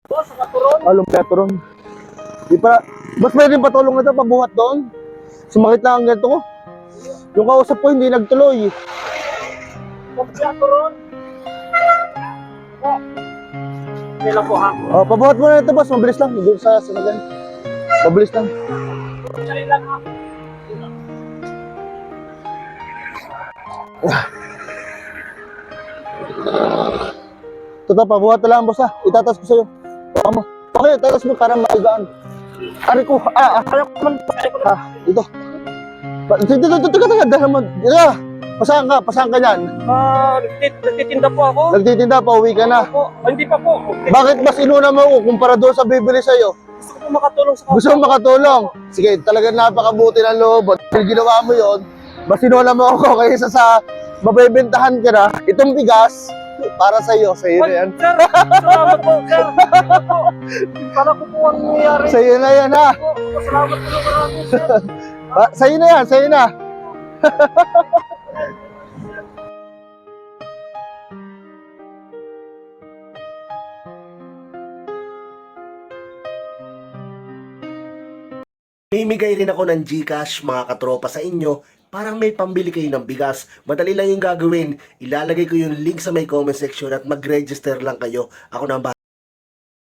Lumpia-turon. Di pa, mas may rin patulong na ito pabuhat doon. Sumakit na ang ganito ko. Yung kausap ko hindi nagtuloy. Lumpia-turon. Hindi lang po ha. Oh, pabuhat mo na ito boss, mabilis lang. Doon sa sasagyan. Mabilis lang. Dali lang ha. Ito, pabuhat na lang boss ha. Itatas ko sa'yo. Baka mo. Okay, itatas mo para maigaan. Ari ko, Kaya ko man. Ito. Teka, dahil mo. Pasahan ka dyan. Nagtitinda po ako. Nagtitinda, pauwi ka na. Opo. Hindi pa po. Bakit mas inuna mo ako kumpara doon sa bibili sa'yo? Gusto ko po makatulong sa Gusto mo makatulong? Sige, talagang napakabuti ng loob. Dahil ginawa mo yon, mas inuna mo ako kaysa sa mabibentahan ka na. Itong bigas, para sa'yo. Sa'yo na yan. Sir, salamat po, sir. Salamat po. Kala ko po ang nangyayari. Sa'yo na yan, ha? Salamat po marami, sir. Sa'yo na yan, sa'yo na. Mimigay rin ako ng GCash mga katropa sa inyo. Parang may pambili kayo ng bigas. Madali lang yung gagawin. Ilalagay ko yung link sa may comment section at mag-register lang kayo. Ako na